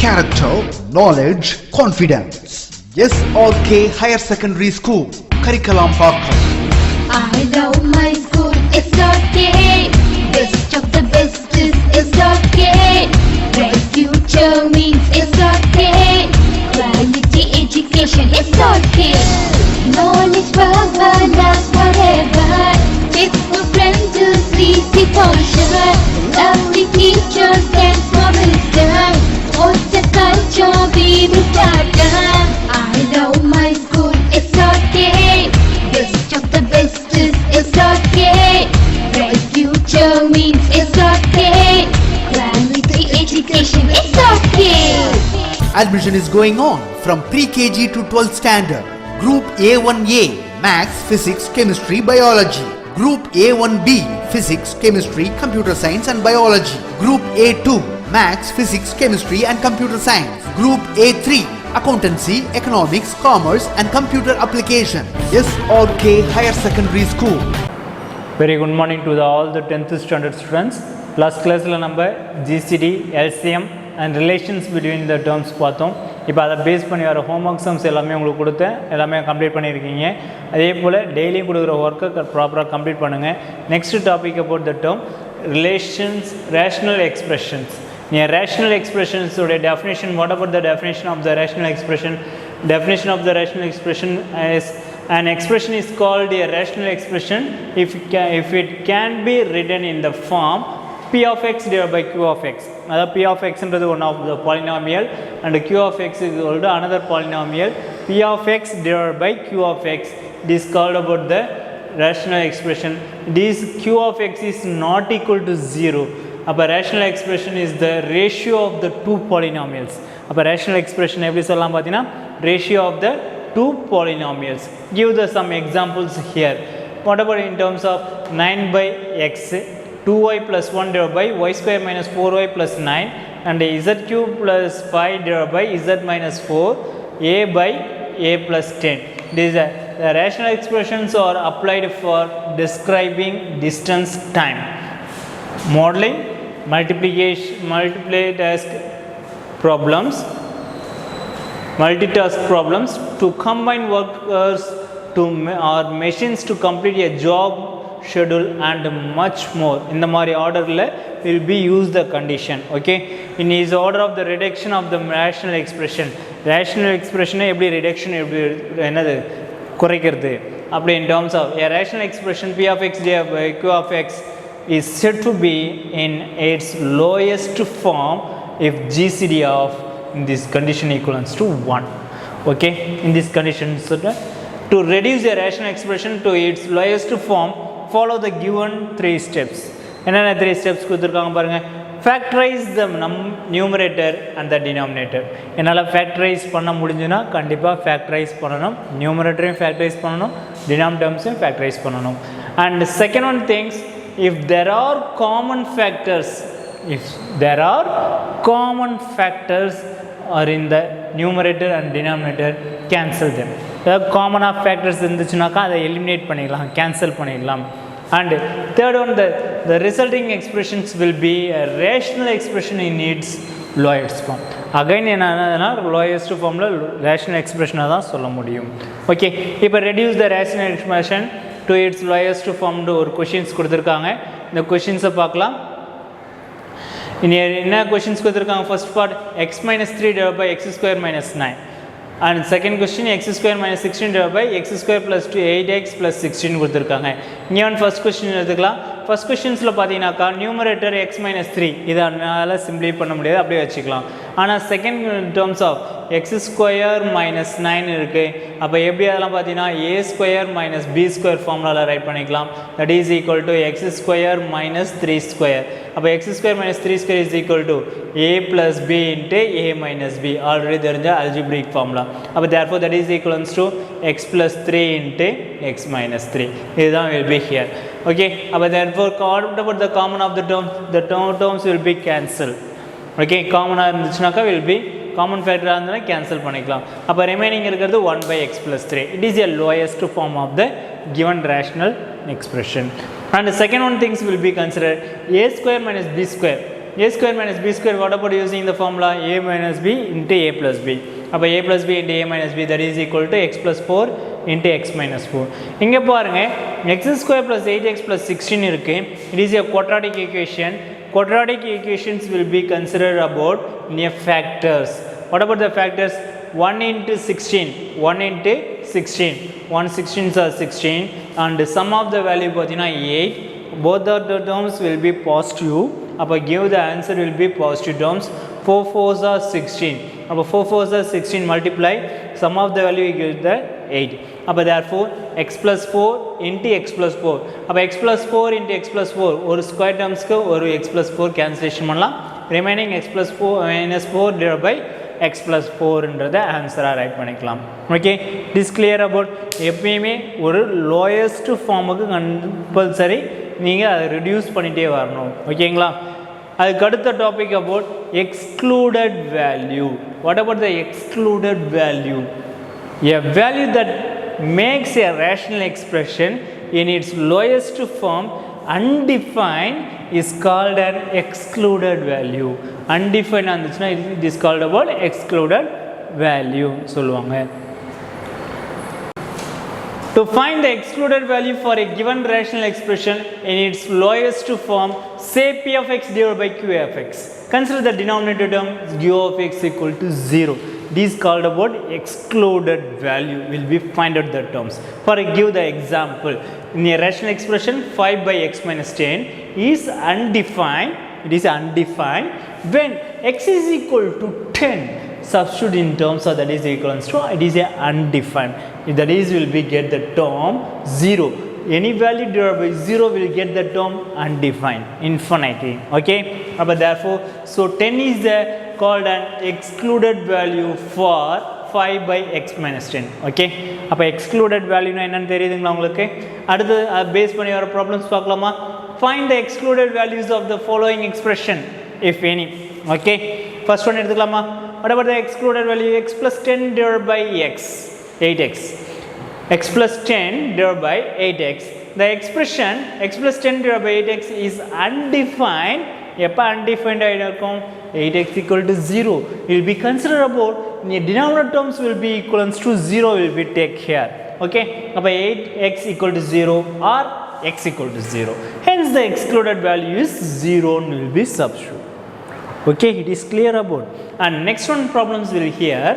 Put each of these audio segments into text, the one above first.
character, knowledge, confidence. SRK Higher Secondary School, Curriculum Pakkam. I love my school, SRK. Best of the best is SRK. Bright future means SRK. Quality education, SRK. Knowledge power lasts forever. Faithful friends to see the culture. Lovely teachers and for wisdom. What's the culture we will start? I love my school, SRK. Best of the best is SRK. Bright future means SRK. Quality education, SRK. Admission is going on from pre-KG to 12th standard. Group A1A, Maths, Physics, Chemistry, Biology. Group A1B, Physics, Chemistry, Computer Science and Biology. Group A2, Maths, Physics, Chemistry and Computer Science. Group A3, Accountancy, Economics, Commerce and Computer Application. SRK Higher Secondary School. Very good morning to all the 10th standard students. Last class la நம்ம GCD, LCM and relations between the terms பார்த்தோம். இப்போ அதை base பண்ணி வர homework sums எல்லாமே உங்களுக்கு கொடுத்தேன், எல்லாமே கம்ப்ளீட் பண்ணியிருக்கீங்க. அதே போல் டெய்லியும் கொடுக்குற ஒர்க்கை ப்ராப்பராக கம்ப்ளீட் பண்ணுங்கள். Next topic about the term relations, rational expressions. Rational expressions, so the definition, what about the definition of the rational expression? Definition of the rational expression is an expression is called a rational expression if it can be written in the form p of x divided by q of x. P of x is one of the polynomial and q of x is also another polynomial. P of x divided by q of x, it is called about the rational expression. This q of x is not equal to 0. A rational expression is the ratio of the two polynomials. A rational expression every salam pathina ratio of the two polynomials. Give the some examples here. What about in terms of 9 by x, 2y plus 1 divided by y square minus 4y plus 9 and z cube plus 5 divided by z minus 4 a by a plus 10. These are the rational expressions are applied for describing distance, time, modeling, multiplication, multitask problems to combine workers or machines to complete a job schedule and much more. In the mari order will be use the condition. Okay, in his order of the reduction of the rational expression எப்படி reduction எப்படி என்னது குறைக்கிறது அப்படி in terms of a rational expression p of x divided by q of x is said to be in its lowest form if GCD of in this condition equals to 1. Okay, in this condition, so to reduce a rational expression to its lowest form, follow the given 3 steps. என்னென்ன 3 steps கொடுத்துருக்காங்க பாருங்க. Factorize the numerator and the denominator. என்னால் factorize பண்ண முடிஞ்சுன்னா கண்டிப்பாக factorize பண்ணணும், numeratorையும் factorize பண்ணணும், denominatorஸையும் factorize பண்ணணும். And second one things, if there are common factors are in the numerator and denominator, cancel them. Common of factors இருந்துச்சுனாக்கா அதை eliminate பண்ணிடலாம், cancel பண்ணிடலாம். And third one, the resulting expressions will be a rational expression in its lowest form. Again என்னன்னா lowest formல rational expression தான் சொல்ல முடியும். Okay, இப்போ reduce the rational expression to its lowest form ஒரு questions கொடுத்துருக்காங்க. இந்த questions பார்க்கலாம். என்ன questions கொடுத்துருக்காங்க? First part x minus 3 divided by x square minus 9 and second question x square minus 16 divided by x square plus 8x plus 16 கொடுத்துருக்காங்க. இங்கே first question எடுத்துக்கலாம். first questionsல பார்த்தீங்கன்னாக்கா numerator x minus 3 இதனால் சிம்பிளை பண்ண முடியாது, அப்படியே வச்சுக்கலாம். ஆனால் second terms of x square minus 9 இருக்குது. அப்போ எப்படி அதெல்லாம் பார்த்தீங்கன்னா A square minus B square ஃபார்முலாவில் ரைட் பண்ணிக்கலாம். That is equal to x square minus 3 square. அப்போ x square minus 3 square is equal to A plus B into A minus B, already தெரிஞ்ச algebraic formula. அப்போ therefore that is equals to x plus 3 into x minus 3. இதுதான் will be here. Okay, அப்போ therefore what about the common of the terms? The terms will be cancelled. Okay, காமனாக இருந்துச்சுனாக்கா will be common factor இருந்தால் cancel பண்ணிக்கலாம். அப்போ remaining இருக்கிறது 1 by x plus 3. It is a lowest form of the given rational expression. And the second one things will be considered a square minus b square. a square minus b square, what about using the formula a minus b into a plus b? அப்போ a plus b into a minus b, that is equal to x plus 4 into x minus 4. இங்கே பாருங்க x square plus 8x plus 16 இருக்கு. It is a quadratic equation. Quadratic equations will be considered about near factors. What about the factors? 1 into 16, 1 into 16, 1 16s are 16 and the sum of the value பார்த்தீங்கன்னா 8. Both of the terms will be positive. அப்போ give the answer will be positive terms. 4 4s are 16. அப்போ 4 4s are 16 multiply sum of the value you get the 8. அப்போ therefore x plus 4 into x plus 4. அப்போ x plus 4 into x plus 4 ஒரு square டேர்ம்ஸ்க்கு ஒரு x plus 4 cancellation பண்ணலாம். Remaining x plus 4 minus 4 divided by x plus 4ன்றதை ஆன்சராக right பண்ணிக்கலாம். Okay, this clear about எப்பயுமே ஒரு லோயஸ்ட் ஃபார்முக்கு கம்பல்சரி நீங்கள் அதை ரிடியூஸ் பண்ணிகிட்டே வரணும். ஓகேங்களா? அதுக்கு அடுத்த topic about excluded value. What about the excluded value? A value that makes a rational expression in its lowest form undefined is called an excluded value. Undefined இருந்துச்சுன்னா it is called about excluded value சொல்லுவாங்க. To find the excluded value for a given rational expression in its lowest form, say p of x divided by q of x. Consider the denominator term q of x equal to 0. This is called about excluded value. Will be find out the terms. For give the example, in a rational expression 5 by x minus 10 is undefined. It is undefined when x is equal to 10. Substitute in terms of that is equal to it is a undefined. That is will be get the term 0. Any value divided by 0 will get the term undefined, infinity. Okay, but therefore so 10 is the called an excluded value for 5 by x minus 10. Okay, அப்போ excluded value என்னன்னு தெரியுதுங்களா உங்களுக்கு? அடுத்து base பண்ணி வர problems பார்க்கலாமா? Find the excluded values of the following expression if any. Okay, first one எடுத்துக்கலாமா? What about the excluded value? X plus 10 divided by x, 8x. X plus 10 divided by 8x. The expression x plus 10 divided by 8x is undefined. எப்போ undefined ஆகிருக்கும்? 8x equal to 0. It will be considered about the denominator terms will be equivalent to 0 will be take here. Okay, அப்போ 8x equal to 0 or x equal to 0. Hence the excluded value is 0 and will be substitute. Okay, it is clear about. And next one problems will here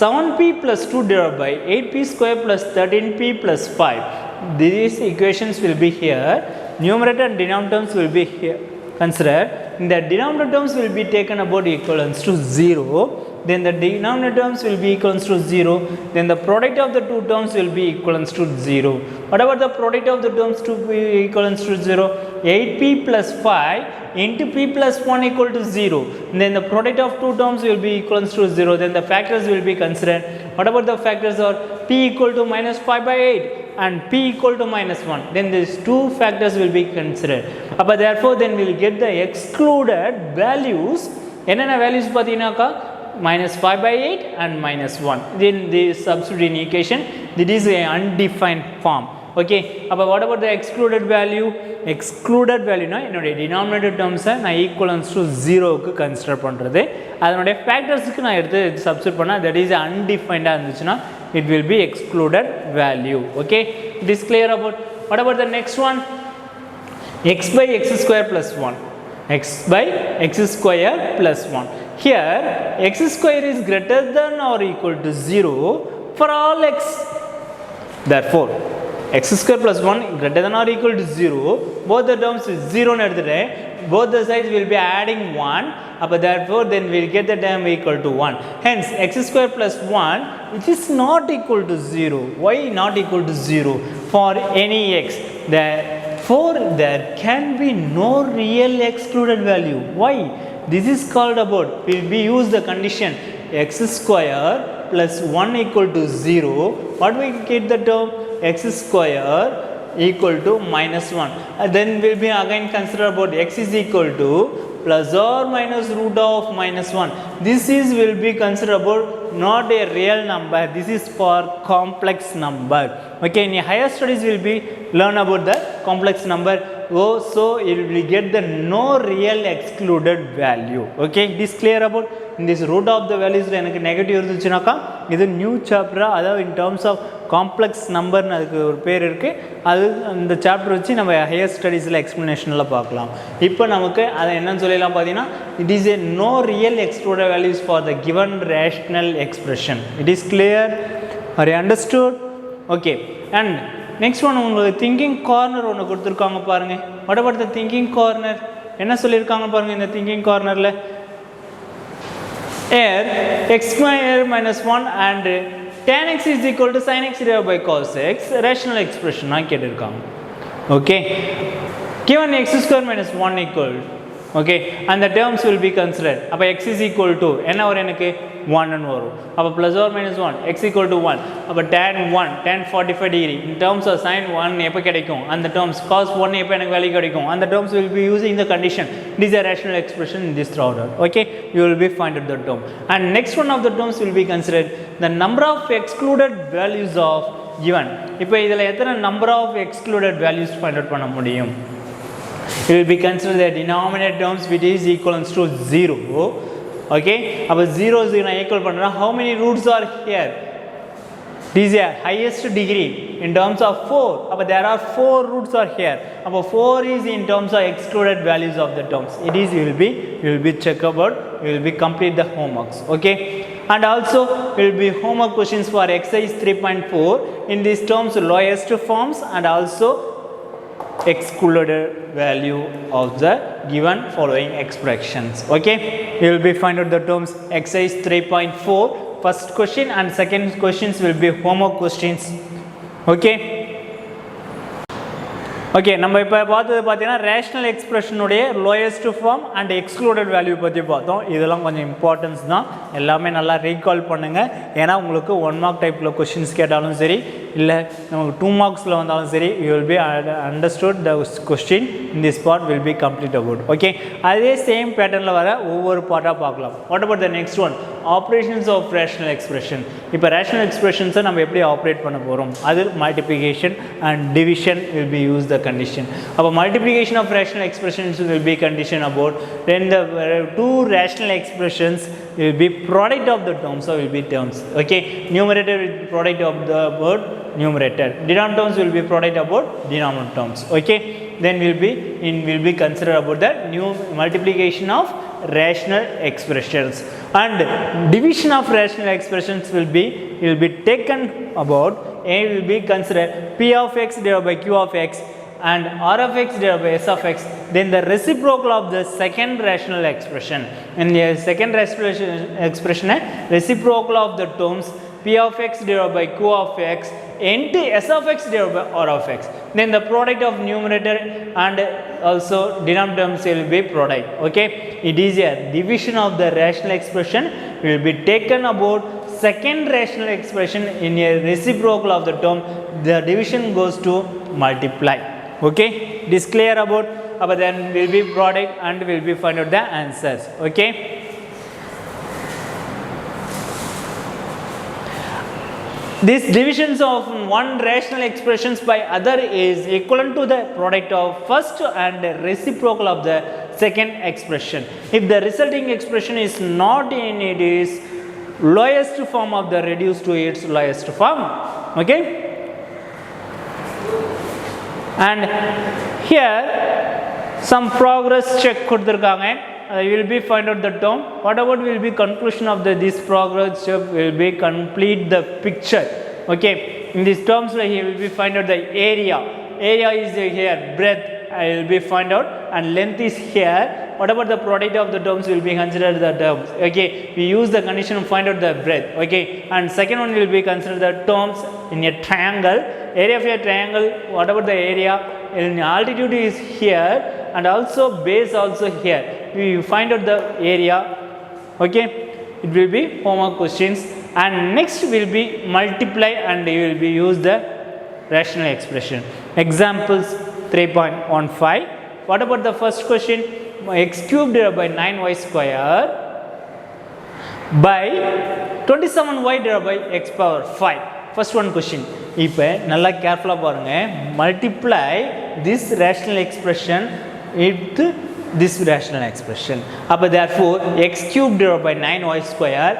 7p plus 2 divided by 8p square plus 13p plus 5. These equations will be here. Numerator and denominator terms will be here. Consider the denominator terms will be taken about equivalence to 0. Then the denominator terms will be equivalent to 0. Then the product of the two terms will be equivalent to 0. What about the product of the terms to be equivalent to 0? 8p plus 5 into p plus 1 equal to 0. Then the product of two terms will be equivalent to 0. Then the factors will be considered. What about the factors are p equal to minus 5 by 8 and p equal to minus 1. Then these two factors will be considered. But therefore then we will get the excluded values. என்னென்ன values பார்த்தீங்கன்னாக்கா minus 5 by 8 and minus 1. Then the substitute in equation, this is a undefined form. Okay, அப்போ what about the excluded value? Excluded value na என்னுடைய denominator terms நான் equivalence to 0க்கு consider பண்ணுறது. அதனுடைய factorsக்கு நான் எடுத்து substitute பண்ணா that is undefined இருந்துச்சுன்னா it will be excluded value. Okay, it is clear about. What about the next one? X by x square plus 1. X by x square plus 1. Here x square is greater than or equal to 0 for all x. Therefore x square plus 1 greater than or equal to 0. Both the terms is 0 எடுத்துட்டு both the sides will be adding 1. அப்போ therefore then we will get the term equal to 1. Hence x square plus 1 which is not equal to 0. Why not equal to 0? For any x. Therefore there can be no real excluded value. Why? This is called about, we use the condition x square plus 1 equal to 0. What we get the term? X square equal to minus 1. Then we will be again consider about x is equal to plus or minus root of minus 1. This is will be considered about not a real number. This is for complex number. Okay, in higher studies will be learn about the complex number. oh, so it will get the no real excluded value. Okay, it is clear about in this root of the values எனக்கு negative இருந்துச்சுனாக்கா இது new சாப்டரா, அதாவது in terms of complex நம்பர்னு அதுக்கு ஒரு பேர் இருக்குது. அது அந்த சாப்டர் வச்சு நம்ம ஹையர் ஸ்டடீஸில் எக்ஸ்ப்ளனேஷனில் பார்க்கலாம். இப்போ நமக்கு அதை என்னன்னு சொல்லலாம் பார்த்தீங்கன்னா, it is a no real excluded values for the given rational expression. It is clear? Are you understood? Okay. And next one உங்களுக்கு திங்கிங் கார்னர் ஒன்று கொடுத்துருக்காங்க பாருங்கள். What about the thinking corner? என்ன சொல்லியிருக்காங்க பாருங்கள் இந்த திங்கிங் கார்னரில். here x square minus 1 and tan x is equal to sin x divided by cos x rational expression நான் கேட்டிருக்காங்க. okay, given x square minus 1 equal, okay, and the terms will be considered. அப்போ x is equal to என்ன வரும் எனக்கு 1 ன்னு வரும். அப்போ plus or minus 1 x equal to 1. அப்போ tan 1 tan 45 degree in terms of sin 1 எப்போ கிடைக்கும், அந்த terms cos 1 எப்போ எனக்கு வேல்யூ கிடைக்கும், அந்த terms will be using the condition. It is a rational expression in this order. Okay, you will be find out the term. And next one of the terms will be considered the number of excluded values of given. இப்போ இதில் எத்தனை number of excluded values find out பண்ண முடியும்? It will be considered the denominator terms which is equivalent to 0. Okay, அப்போ 0 நான் equal பண்ணுறேன். how many roots are here? This is a highest degree in terms of 4. அப்போ there are 4 roots are here. அப்போ 4 is in terms of excluded values of the terms. It is you will be check about, you will be complete the homeworks. Okay, and also will be homework questions for exercise 3.4 in these terms lowest forms and also excluded value of the given following expressions. Okay, you will be find out the terms exercise 3.4 first question and second questions will be homework questions. Okay, okay, நம்ம இப்போ பார்த்தது பார்த்தீங்கன்னா rational எக்ஸ்பிரஷனுடைய lowest form and excluded value பற்றி பார்த்தோம். இதெல்லாம் கொஞ்சம் importance தான், எல்லாமே நல்லா ரீகால் பண்ணுங்கள். ஏன்னா உங்களுக்கு 1 மார்க் டைப்பில் கொஷின்ஸ் கேட்டாலும் சரி, இல்லை நமக்கு 2 மார்க்ஸில் வந்தாலும் சரி, you will be understood the question in this part will be complete about. Okay, அதே சேம் பேட்டர்னில் வர ஒவ்வொரு பார்ட்டாக பார்க்கலாம். What about the next one, operations of rational expression. இப்போ ரேஷ்னல் எக்ஸ்பிரஷன்ஸை நம்ம எப்படி ஆப்ரேட் பண்ண போகிறோம், அது multiplication and division will be use the condition. Our multiplication of rational expressions will be condition about when the two rational expressions will be product of the terms, so will be terms. Okay, numerator will be product of the word numerator, denominator terms will be product about denominator terms. Okay, then will be considered about the new multiplication of rational expressions, and division of rational expressions will be taken about, a will be considered p of x divided by q of x and r of x divided by s of x, then the reciprocal of the second rational expression. In the second rational expression, reciprocal of the terms p of x divided by q of x into s of x divided by r of x, then the product of numerator and also denominator terms will be product. Okay, it is a division of the rational expression will be taken about second rational expression in a reciprocal of the term, the division goes to multiply. Okay, it is clear about, then will be product and will be find out the answers. Okay, these divisions of one rational expressions by other is equivalent to the product of first and reciprocal of the second expression. If the resulting expression is not in it is lowest form of the reduced to its lowest form. Okay, and here some progress check கொடுத்திருக்காங்க. You will be find out the term. What about will be conclusion of this progress check will be complete the picture. Okay, in these terms he will be find out the area is here, breadth I will be find out, and length is here. What about the product of the terms will be considered the terms. Okay, we use the condition to find out the breadth. Okay, and second one will be considered the terms in a triangle, area of a triangle. What about the area, in altitude is here and also base also here, we find out the area. Okay, it will be homework questions, and next will be multiply and you will be use the rational expression. Examples 3.15. What about the first question, x cubed divided by 9y square by 27y divided by x power 5. first one question. இப்போ நல்லா கேர்ஃபுல்லாக பாருங்கள், multiply this rational expression with this rational expression. அப்போ therefore x cube divided by 9y square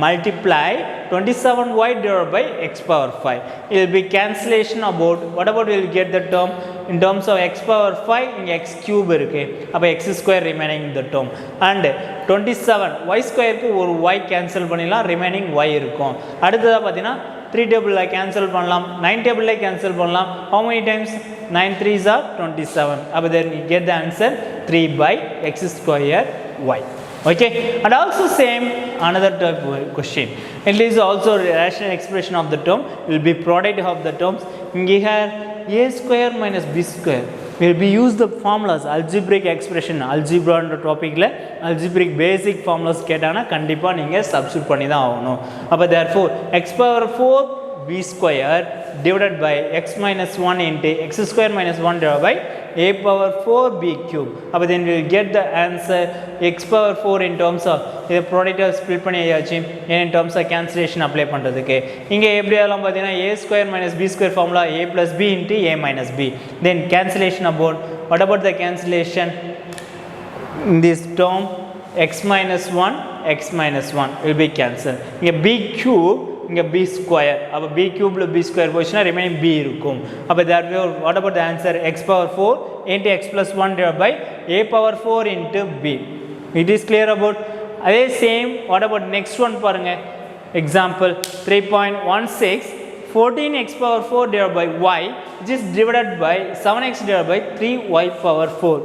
multiply 27y divided by x power 5. It will be cancellation about what about we will get the term in terms of x power 5 இங்கே x cube இருக்கு, அப்போ x square remaining in the term and 27 y square க்கு ஒரு y cancel பண்ணிடலாம், remaining y இருக்கும். அடுத்ததாக பார்த்தீங்கன்னா 3 டேபிளில் கேன்சல் பண்ணலாம், 9 டேபிளில் கேன்சல் பண்ணலாம். how many times 9 3s are 27. அப்போ then you get the answer 3 by x square y. Okay, and also same another type of question. It is also rational expression of the term, will be product of the terms. Here a square minus b square will be use the formulas, algebraic expression, algebra என்ற டாப்பிக்கில் algebraic basic formulas கேட்டானா கண்டிப்பாக நீங்கள் substitute பண்ணி தான் ஆகணும். அப்போ therefore x power 4 b square divided by x minus 1 into x square minus 1 divided by a power 4 b cube. அப்போ then we will get the answer x power 4 in terms of இதை ப்ராடக்டை split பண்ணியாச்சு in terms of cancellation apply பண்ணுறதுக்கு. இங்கே எப்படி ஆகலாம் பார்த்தீங்கன்னா a square minus b square formula a plus b into a minus b. Then cancellation about what about the cancellation in this term x minus 1 x minus 1 will be cancelled. இங்கே b cube இங்கே b square, அப்போ b cubeல b square போச்சுன்னா remaining b இருக்கும். அப்போ therefore what about the answer x power 4 into x plus 1 divided by a power 4 into b. It is clear about அதே same. what about next one பாருங்க, example 3.16 14x power 4 divided by y which is divided by 7x divided by 3y power 4.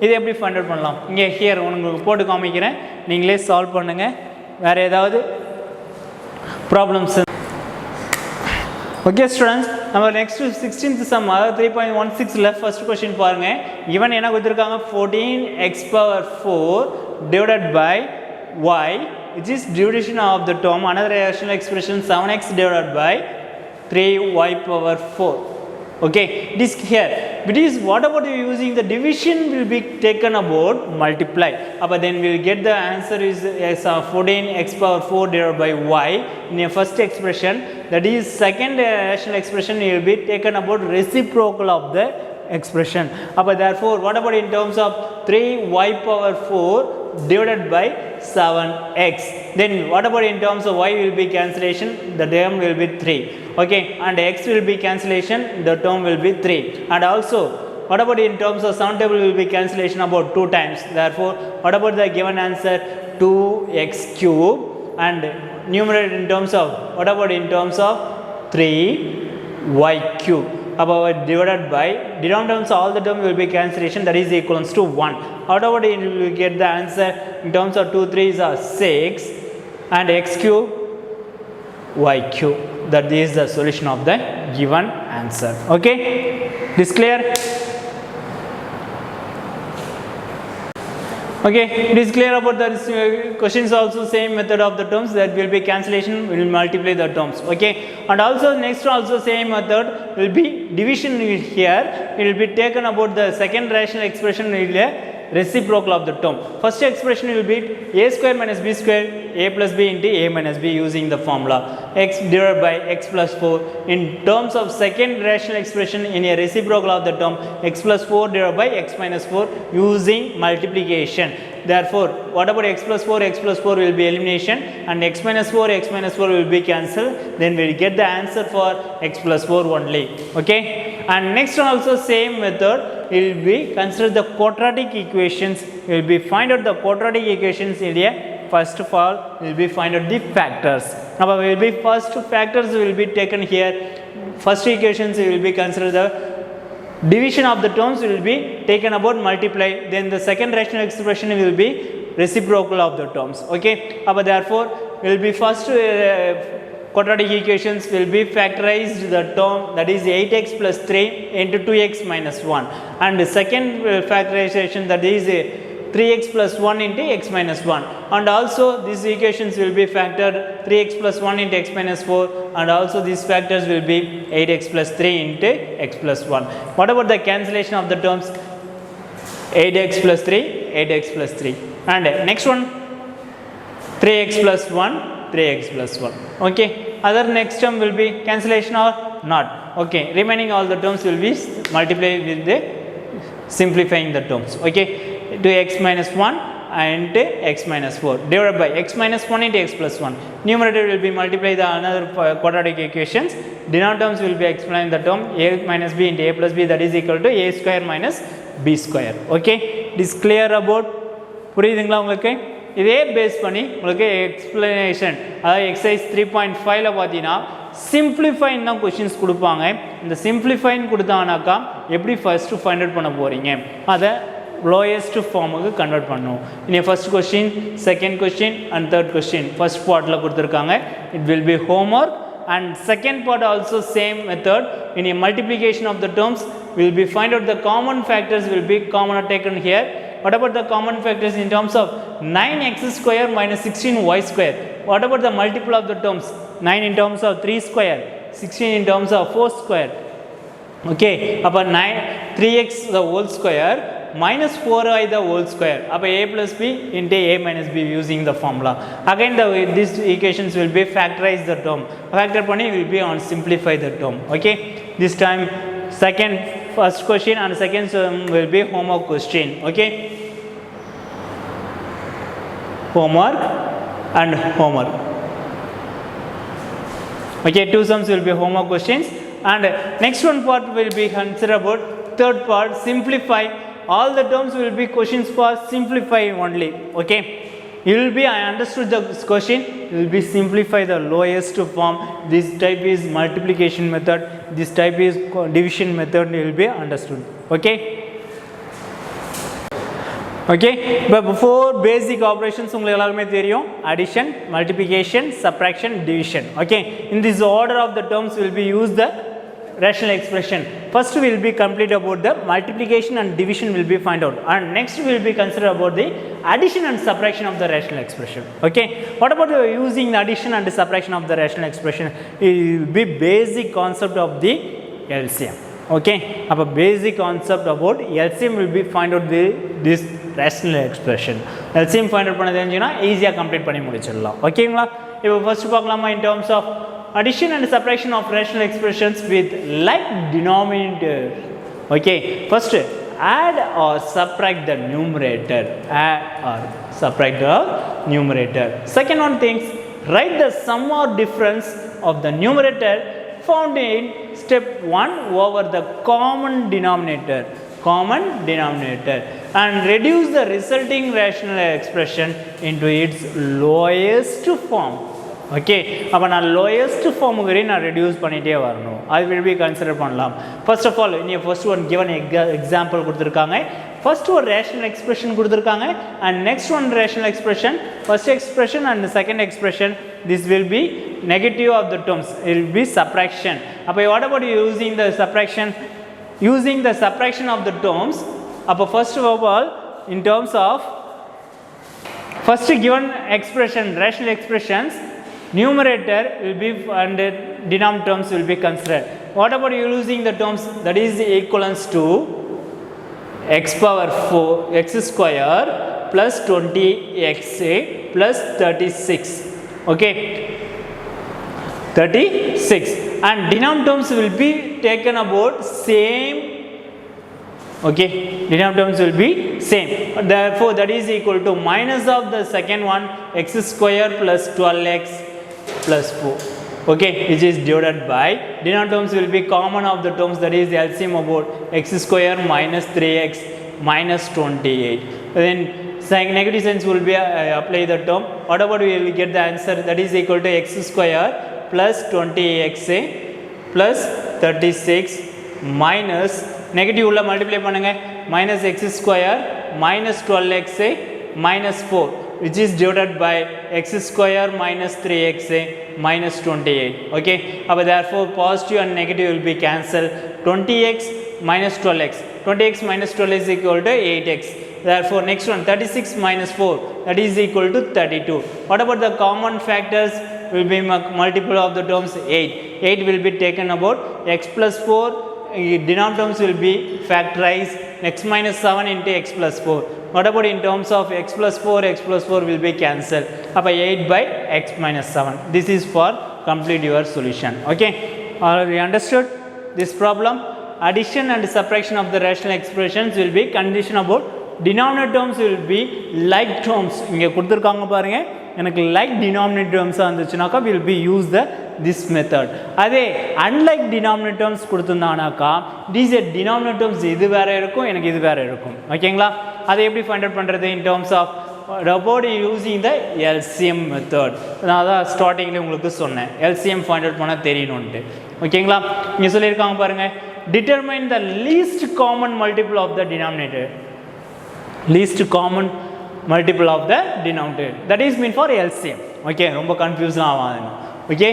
இது எப்படி find out பண்ணலாம், இங்கே here உங்களுக்கு போட்டு காமிக்கிறேன், நீங்களே சால்வ் பண்ணுங்கள். வேறு ஏதாவது ப்ராப்ளம்ஸ்? ஓகே ஸ்டூடெண்ட்ஸ், நம்ம நெக்ஸ்ட் 16th சம், அதாவது 3.16ல் ஃபர்ஸ்ட் கொஸ்டின் பாருங்கள். இவன் என்ன கொடுத்துருக்காங்க, 14x power 4 divided by y which is division of the term another rational expression 7x divided by 3y power 4. Okay, it is here. It is what about using the division will be taken about multiply. But then we will get the answer is 14x power 4 divided by y in a first expression. That is second rational expression will be taken about reciprocal of the expression. But therefore what about in terms of 3y power 4 divided by 7x. Then what about in terms of y will be cancellation, the term will be 3. Okay, and x will be cancellation, the term will be 3. And also what about in terms of sum table will be cancellation about 2 times. Therefore what about the given answer 2x cube, and numerator in terms of what about in terms of 3y cube. About divided by denominators all the term will be cancellation, that is equals to 1. How about it will get the answer in terms of 2 3s are 6 and x cube y cube. That is the solution of the given answer. Okay, this clear? Okay, it is clear about the questions also same method of the terms, that will be cancellation, we will multiply the terms. Okay, and also next also same method will be division here. It will be taken about the second rational expression will be reciprocal of the term. First expression will be a square minus b square a plus b into a minus b using the formula x divided by x plus 4. In terms of second rational expression in a reciprocal of the term x plus 4 divided by x minus 4 using multiplication. Therefore what about x plus 4, x plus 4 will be elimination, and x minus 4 will be cancelled. Then we will get the answer for x plus 4 only. Okay, and next one also same method, it will be consider the quadratic equations. We will be find out the quadratic equations in here. First of all we will be find out the factors. Now we will be first factors will be taken here. First equations we will be consider the division of the terms will be taken about multiply. Then the second rational expression will be reciprocal of the terms. Okay, but therefore will be first quadratic equations will be factorized the term, that is 8x plus 3 into 2x minus 1, and the second factorization, that is 3x plus 1 into x minus 1, and also these equations will be factored 3x plus 1 into x minus 4, and also these factors will be 8x plus 3 into x plus 1. What about the cancellation of the terms, 8x plus 3 8x plus 3, and next one 3x plus 1 3x plus 1. Okay, other next term will be cancellation or not. Okay, remaining all the terms will be multiplied with the simplifying the terms. Okay, to x minus 1 and x minus 4 divided by x minus 1 into x plus 1. Numerator will be multiplied the another quadratic equations. Denominator terms will be explained the term a minus b into a plus b, that is equal to a square minus b square. Okay, it is clear about புரியுதுங்களா உங்களுக்கு? இதே base பண்ணி உங்களுக்கு explanation, அதாவது exercise 3.5ல பார்த்தீங்கன்னா சிம்பிளிஃபைன் தான் questions கொடுப்பாங்க. இந்த சிம்பிளிஃபைன் கொடுத்தாங்கனாக்கா எப்படி ஃபர்ஸ்ட்டு ஃபைண்ட் அவுட் பண்ண போகிறீங்க, அதை லோயஸ்ட் ஃபார்முக்கு கன்வெர்ட் பண்ணும். இனி first question, second question and third question first பார்ட்டில் கொடுத்துருக்காங்க. It will B homework and second part also same method. In a multiplication of the terms will be find out the common factors will be common taken here. What about the common factors in terms of 9x square minus 16y square? What about the multiple of the terms? 9 in terms of 3 square, 16 in terms of 4 square. Okay, அப்போ 3x the whole square minus 4y the whole square. அப்போ a plus b into a minus b using the formula. Again these equations will be factorize the term. Factor பண்ணி will be on simplify the term. Okay, this time first question and second will be homework question. Okay, homework and homework. Okay, two sums will be homework questions, and next one part will be consider about third part, simplify. All the terms will be questions for simplify only. Okay, you will be, I understood the question, you will be simplify the lowest form. This type is multiplication method, this type is division method, you will be understood. Okay, okay, but before basic operations உங்களுக்கு எல்லாருமே தெரியும், addition, multiplication, subtraction, division. Okay, in this order of the terms will be use the rational expression. First we will be complete about the multiplication and division will be find out, and next we will be consider about the addition and subtraction of the rational expression. Okay, what about using the addition and the subtraction of the rational expression? It will be basic concept of the LCM. Okay, அப்போ basic concept about LCM will be find out this rational expression. LCM find out பண்ண தெரிஞ்சுன்னா ஈஸியாக complete பண்ணி முடிச்சிடலாம். ஓகேங்களா? இப்போ first பார்க்கலாமா in terms of addition and subtraction of rational expressions with like denominator. Okay, first add or subtract the numerator. Add or subtract the numerator. Second one things, write the sum or difference of the numerator found in step 1 over the common denominator. Common denominator, and reduce the resulting rational expression into its lowest form. Okay, அப்போ நான் lowest ஃபார்முக்கு நான் reduce பண்ணிகிட்டே வரணும். அது will be consider பண்ணலாம். First of all இனி first one given example கொடுத்துருக்காங்க. ஃபர்ஸ்ட் ஒரு ரேஷனல் எக்ஸ்பிரஷன் கொடுத்துருக்காங்க, and next one rational expression. First expression and second expression, this will be negative of the terms, it will be subtraction. அப்போ what about using the subtraction? Using the subtraction of the terms, அப்போ first of all in terms of first given expression, rational expressions, numerator will be and denominator terms will be considered. What about using the terms that is equivalence to x power 4 x square plus 20x plus 36. Okay, 36, and denominator terms will be taken about same. Okay, denominator terms will be same, therefore that is equal to minus of the second one x square plus 12x plus 4. Okay, which is divided by denominator terms will be common of the terms, that is LCM about x square minus 3x minus 28. Then negative signs will be apply the term. What about we will get the answer, that is equal to x square plus 20x plus 36 minus negative உள்ள multiply பண்ணுங்க, minus x square minus 12x minus 4, which is divided by x square minus 3x minus 28. Okay, அப்போ therefore positive and negative will be cancelled. 20x minus 12x, 20x minus 12 is equal to 8x. Therefore next one 36 minus 4, that is equal to 32. What about the common factors? Will be multiple of the terms 8. 8 will be taken about x plus 4, denominator terms will be factorized, x minus 7 into x plus 4. What about in terms of x plus 4 will be cancelled. Appa 8 by x minus 7. This is for complete your solution. Okay, are you understood this problem? Addition and subtraction of the rational expressions will be condition about denominator terms will be like terms. இங்கே கொடுத்துருக்காங்க பாருங்க, எனக்கு like denominator terms வந்துச்சுனாக்கா will be use this method. அதே unlike denominator terms கொடுத்துருந்தானாக்கா these denominator terms இது வேற இருக்கும், எனக்கு இது வேற இருக்கும். ஓகேங்களா, அதை எப்படி ஃபைண்ட் அவுட் பண்ணுறது in terms of about using the LCM method. நான் அதான் ஸ்டார்டிங்கில் உங்களுக்கு சொன்னேன், LCM ஃபைண்ட் அவுட் பண்ண தெரியணும்ட்டு. ஓகேங்களா, இங்கே சொல்லியிருக்காங்க பாருங்கள், determine the least common multiple of the denominator. Least common multiple of the denominator, that is mean for LCM. Okay, ரொம்ப கன்ஃபியூஸ் ஆகாதுங்க. Okay,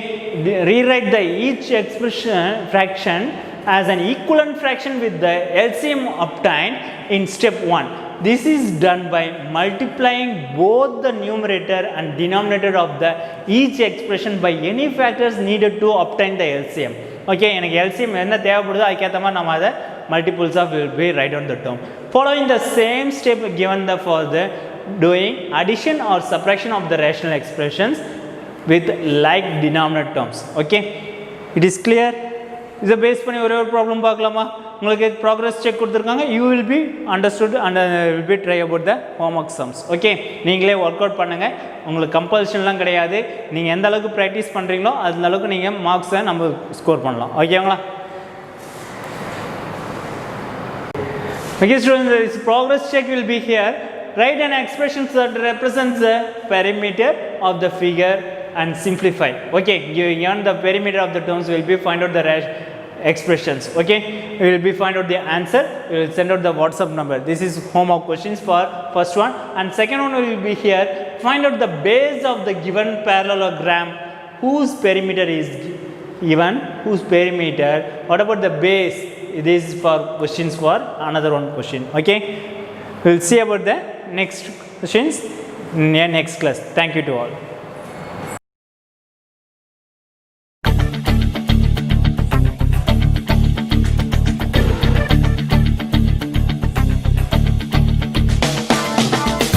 rewrite the each expression fraction as an equivalent fraction with the LCM obtained in step 1. This is done by multiplying both the numerator and denominator of the each expression by any factors needed to obtain the LCM. Okay, எனக்கு LCM என்ன தேவைப்படுதோ அதுக்கேற்ற மாதிரி நம்ம அதை multiples of will be write on the term. Following the same step given for the doing addition or subtraction of the rational expressions with like denominator terms. Okay, it is clear. இதை base பண்ணி ஒரே ஒரு problem பார்க்கலாமா? உங்களுக்கு progress check கொடுத்துருக்காங்க, you will be understood and will be try about the homework sums. Okay, நீங்களே work out பண்ணுங்கள், உங்களுக்கு கம்பல்ஷன்லாம் கிடையாது. நீங்கள் எந்த அளவுக்கு ப்ராக்டிஸ் பண்ணுறீங்களோ அந்த அளவுக்கு நீங்கள் மார்க்ஸை நம்ம ஸ்கோர் பண்ணலாம். ஓகேங்களா? Okay students, this progress check will be here. Write an expression that represents the perimeter of the figure and simplify. Okay, you earn the perimeter of the terms, will be find out the expressions. Okay, we will be find out the answer, we will send out the WhatsApp number. This is homework questions for first one, and second one will be here, find out the base of the given parallelogram whose perimeter is given, whose perimeter, what about the base. This is for questions for another one question. Okay, we will see about the next questions in next class. Thank you to all.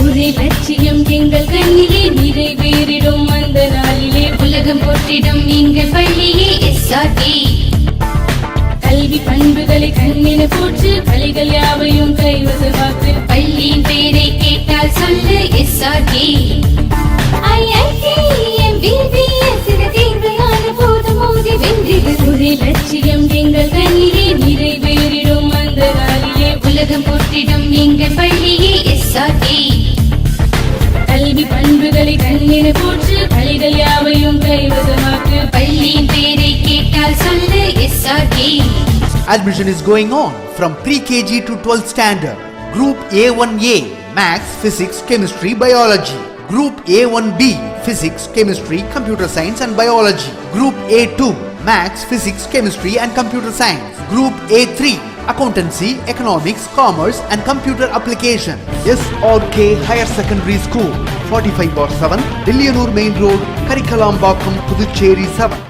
ஒரே லட்சியம் எங்கள் கண்ணிலே நிறைவேறிடும் அந்த நாளிலே உலகம் போற்றிடும் எங்கள் பள்ளியே SRT. கல்வி பண்புகளை கண்ணின போற்று, பள்ளிகள் யாவையும் கைவசமாக்கு. பள்ளியின் பெயரை கேட்டால் சொல்லு SRT. IIT MBBS தேர்வையான போதும் மோதி வென்றிடு. ஒரே லட்சியம் எங்கள் கண்ணிலே நிறைவேறிடும் அந்த நாளிலே உலகம் போற்றிடும் எங்கள் பள்ளியே SRT. கல்வி பண்புகளை கண்ணின போற்று, பள்ளிகள் யாவையும் கைவசமாக்கு. பள்ளியின் பெயரை கேட்டால் சொல்லு SRT. Admission is going on from pre-KG to 12th standard. Group A1A Maths, Physics, Chemistry, Biology. Group A1B Physics, Chemistry, Computer Science and Biology. Group A2 Maths, Physics, Chemistry and Computer Science. Group A3 Accountancy, Economics, Commerce and Computer Application. SRK Higher Secondary School, 45/7, Dillianur Main Road, Karikalambakkam, Puducherry 7.